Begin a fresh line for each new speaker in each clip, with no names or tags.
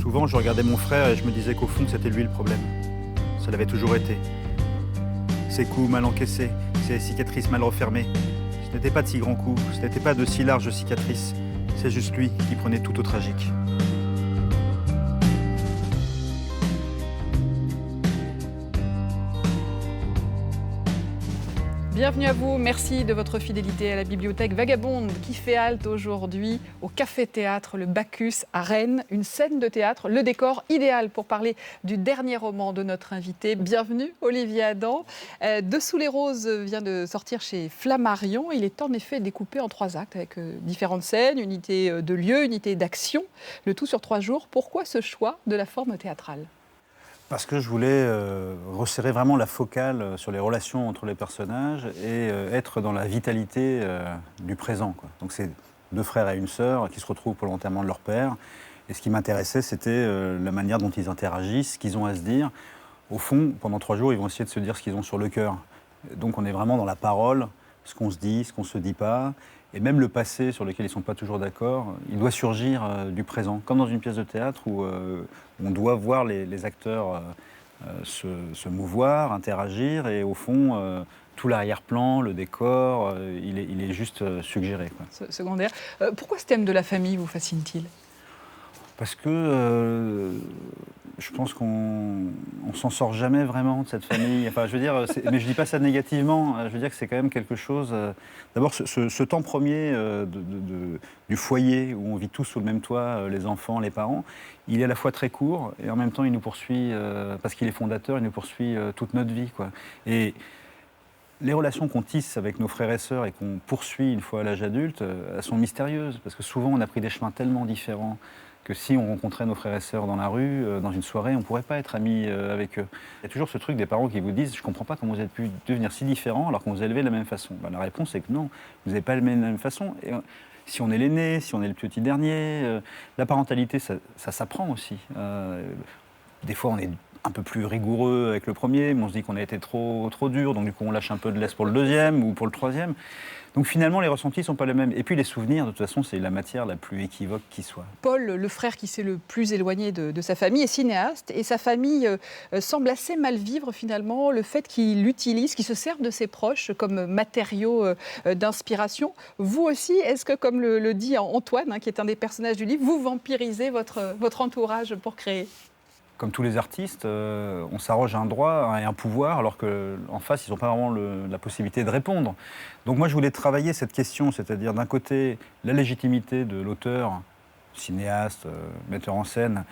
Souvent, je regardais mon frère et je me disais qu'au fond, c'était lui le problème. Ça l'avait toujours été. Ses coups mal encaissés, ses cicatrices mal refermées. Ce n'était pas de si grands coups, ce n'était pas de si larges cicatrices. C'est juste lui qui prenait tout au tragique.
Bienvenue à vous, merci de votre fidélité à la bibliothèque Vagabonde qui fait halte aujourd'hui au Café Théâtre Le Bacchus à Rennes. Une scène de théâtre, le décor idéal pour parler du dernier roman de notre invité. Bienvenue Olivier Adam. Dessous les roses vient de sortir chez Flammarion. Il est en effet découpé en 3 actes avec différentes scènes, unité de lieu, unité d'action, le tout sur 3 jours. Pourquoi ce choix de la forme théâtrale ?
Parce que je voulais resserrer vraiment la focale sur les relations entre les personnages et être dans la vitalité du présent, quoi. Donc c'est 2 frères et une sœur qui se retrouvent pour l'enterrement de leur père. Et ce qui m'intéressait, c'était la manière dont ils interagissent, ce qu'ils ont à se dire. Au fond, pendant 3 jours, ils vont essayer de se dire ce qu'ils ont sur le cœur. Donc on est vraiment dans la parole, ce qu'on se dit, ce qu'on ne se dit pas. Et même le passé, sur lequel ils ne sont pas toujours d'accord, il doit surgir du présent. Comme dans une pièce de théâtre où on doit voir les acteurs se mouvoir, interagir, et au fond, tout l'arrière-plan, le décor, il est juste suggéré, quoi.
Secondaire. Pourquoi ce thème de la famille vous fascine-t-il ?
Parce que je pense qu'on s'en sort jamais vraiment de cette famille. Enfin, je veux dire, mais je dis pas ça négativement. Je veux dire que c'est quand même quelque chose. D'abord, ce temps premier du foyer où on vit tous sous le même toit, les enfants, les parents, il est à la fois très court et en même temps il nous poursuit parce qu'il est fondateur. Il nous poursuit toute notre vie, quoi. Et les relations qu'on tisse avec nos frères et sœurs et qu'on poursuit une fois à l'âge adulte, elles sont mystérieuses parce que souvent on a pris des chemins tellement différents que si on rencontrait nos frères et sœurs dans la rue, dans une soirée, on ne pourrait pas être amis avec eux. Il y a toujours ce truc des parents qui vous disent « je ne comprends pas comment vous avez pu devenir si différents alors qu'on vous a élevé de la même façon ». Ben, la réponse est que non, vous n'avez pas élevé de la même façon. Et, si on est l'aîné, si on est le petit dernier, la parentalité, ça s'apprend aussi. Des fois, on est un peu plus rigoureux avec le premier, mais on se dit qu'on a été trop dur, donc du coup on lâche un peu de laisse pour le deuxième ou pour le troisième. Donc finalement, les ressentis ne sont pas les mêmes. Et puis les souvenirs, de toute façon, c'est la matière la plus équivoque qui soit.
Paul, le frère qui s'est le plus éloigné de sa famille, est cinéaste. Et sa famille semble assez mal vivre finalement le fait qu'il utilise, qu'il se serve de ses proches comme matériau d'inspiration. Vous aussi, est-ce que, comme le dit Antoine, qui est un des personnages du livre, vous vampirisez votre entourage pour créer ?
Comme tous les artistes, on s'arroge un droit et un pouvoir, alors qu'en face, ils n'ont pas vraiment la possibilité de répondre. Donc moi, je voulais travailler cette question, c'est-à-dire d'un côté, la légitimité de l'auteur, cinéaste, metteur en scène,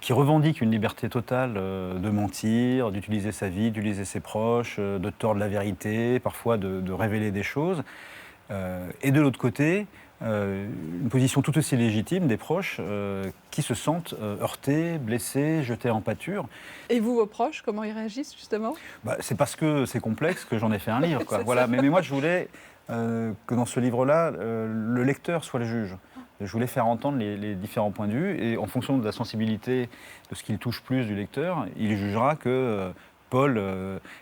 qui revendique une liberté totale de mentir, d'utiliser sa vie, d'utiliser ses proches, de tordre la vérité, parfois de révéler des choses. Et de l'autre côté, une position tout aussi légitime des proches qui se sentent heurtés, blessés, jetés en pâture.
Et vous, vos proches, comment ils réagissent justement ?
C'est parce que c'est complexe que j'en ai fait un livre, quoi. Voilà. Mais moi, je voulais que dans ce livre-là, le lecteur soit le juge. Je voulais faire entendre les différents points de vue et en fonction de la sensibilité de ce qu'il touche plus du lecteur, il jugera que Paul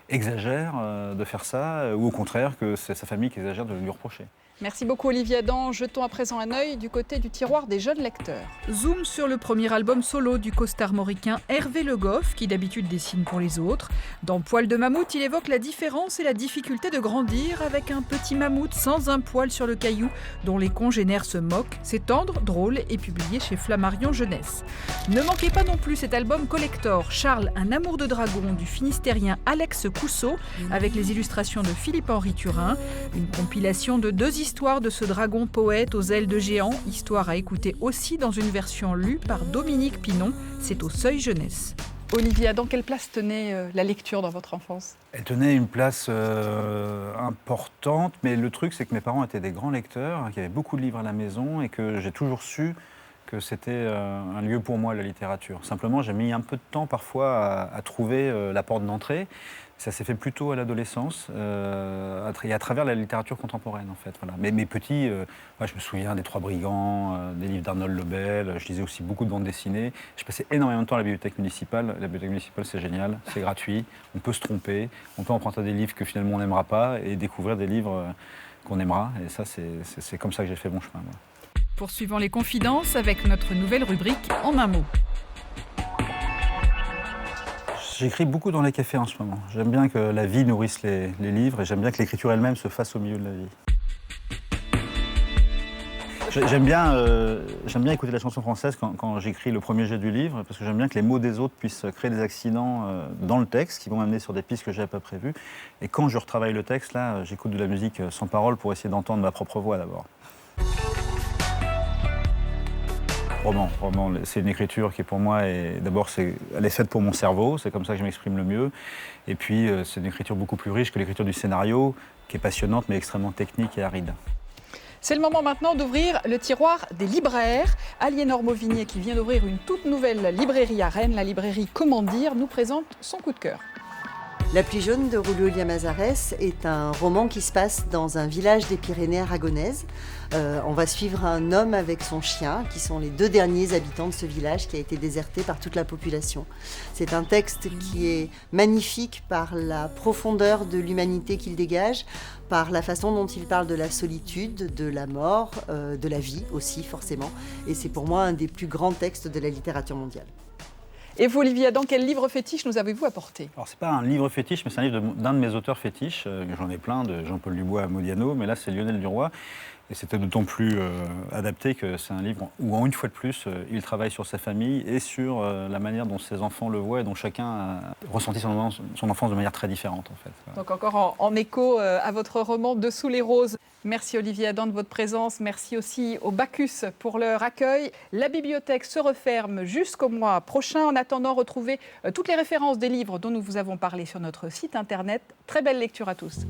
exagère de faire ça ou au contraire que c'est sa famille qui exagère de lui reprocher.
Merci beaucoup Olivier Adam. Jetons à présent un œil du côté du tiroir des jeunes lecteurs. Zoom sur le premier album solo du costard-mauricain Hervé Le Goff, qui d'habitude dessine pour les autres. Dans Poil de mammouth, il évoque la différence et la difficulté de grandir avec un petit mammouth sans un poil sur le caillou, dont les congénères se moquent. C'est tendre, drôle et publié chez Flammarion Jeunesse. Ne manquez pas non plus cet album collector, Charles, un amour de dragon, du Finistérien Alex Cousseau, avec les illustrations de Philippe-Henri Turin. Une compilation de 2 histoires de ce dragon poète aux ailes de géant, histoire à écouter aussi dans une version lue par Dominique Pinon. C'est au Seuil Jeunesse. Olivier, dans quelle place tenait la lecture dans votre enfance ?
Elle tenait une place importante, mais le truc, c'est que mes parents étaient des grands lecteurs, qui avaient beaucoup de livres à la maison et que j'ai toujours su que c'était un lieu pour moi, la littérature. Simplement, j'ai mis un peu de temps parfois à trouver la porte d'entrée. Ça s'est fait plutôt à l'adolescence et à travers la littérature contemporaine, en fait. Voilà. Mais mes petits, je me souviens des Trois Brigands, des livres d'Arnold Lebel. Je lisais aussi beaucoup de bandes dessinées. Je passais énormément de temps à la bibliothèque municipale. La bibliothèque municipale, c'est génial, c'est gratuit. On peut se tromper, on peut emprunter des livres que finalement on n'aimera pas et découvrir des livres qu'on aimera. Et ça, c'est comme ça que j'ai fait mon chemin. Moi.
Poursuivons les confidences avec notre nouvelle rubrique En un mot.
J'écris beaucoup dans les cafés en ce moment. J'aime bien que la vie nourrisse les livres et j'aime bien que l'écriture elle-même se fasse au milieu de la vie. J'aime bien écouter la chanson française quand j'écris le premier jet du livre, parce que j'aime bien que les mots des autres puissent créer des accidents dans le texte qui vont m'amener sur des pistes que je n'avais pas prévues. Et quand je retravaille le texte, là, j'écoute de la musique sans parole pour essayer d'entendre ma propre voix d'abord. Roman, c'est une écriture qui pour moi, d'abord, elle est faite pour mon cerveau, c'est comme ça que je m'exprime le mieux. Et puis, c'est une écriture beaucoup plus riche que l'écriture du scénario, qui est passionnante mais extrêmement technique et aride.
C'est le moment maintenant d'ouvrir le tiroir des libraires. Aliénor Mauvigné, qui vient d'ouvrir une toute nouvelle librairie à Rennes, la librairie Comment dire, nous présente son coup de cœur.
La pluie jaune de Julio Llamazares est un roman qui se passe dans un village des Pyrénées aragonaises. On va suivre un homme avec son chien, qui sont les 2 derniers habitants de ce village qui a été déserté par toute la population. C'est un texte qui est magnifique par la profondeur de l'humanité qu'il dégage, par la façon dont il parle de la solitude, de la mort, de la vie aussi forcément. Et c'est pour moi un des plus grands textes de la littérature mondiale.
Et vous, Olivier Adam, quel livre fétiche nous avez-vous apporté?
Alors, c'est pas un livre fétiche, mais c'est un livre d'un de mes auteurs fétiches. J'en ai plein, de Jean-Paul Dubois à Modiano, mais là, c'est Lionel Duroy. Et c'était d'autant plus adapté que c'est un livre où, une fois de plus, il travaille sur sa famille et sur la manière dont ses enfants le voient et dont chacun a ressenti son enfance de manière très différente, en fait. Voilà.
Donc encore en écho à votre roman Dessous les roses. Merci Olivier Adam de votre présence. Merci aussi au Bacchus pour leur accueil. La bibliothèque se referme jusqu'au mois prochain. En attendant, retrouvez toutes les références des livres dont nous vous avons parlé sur notre site internet. Très belle lecture à tous.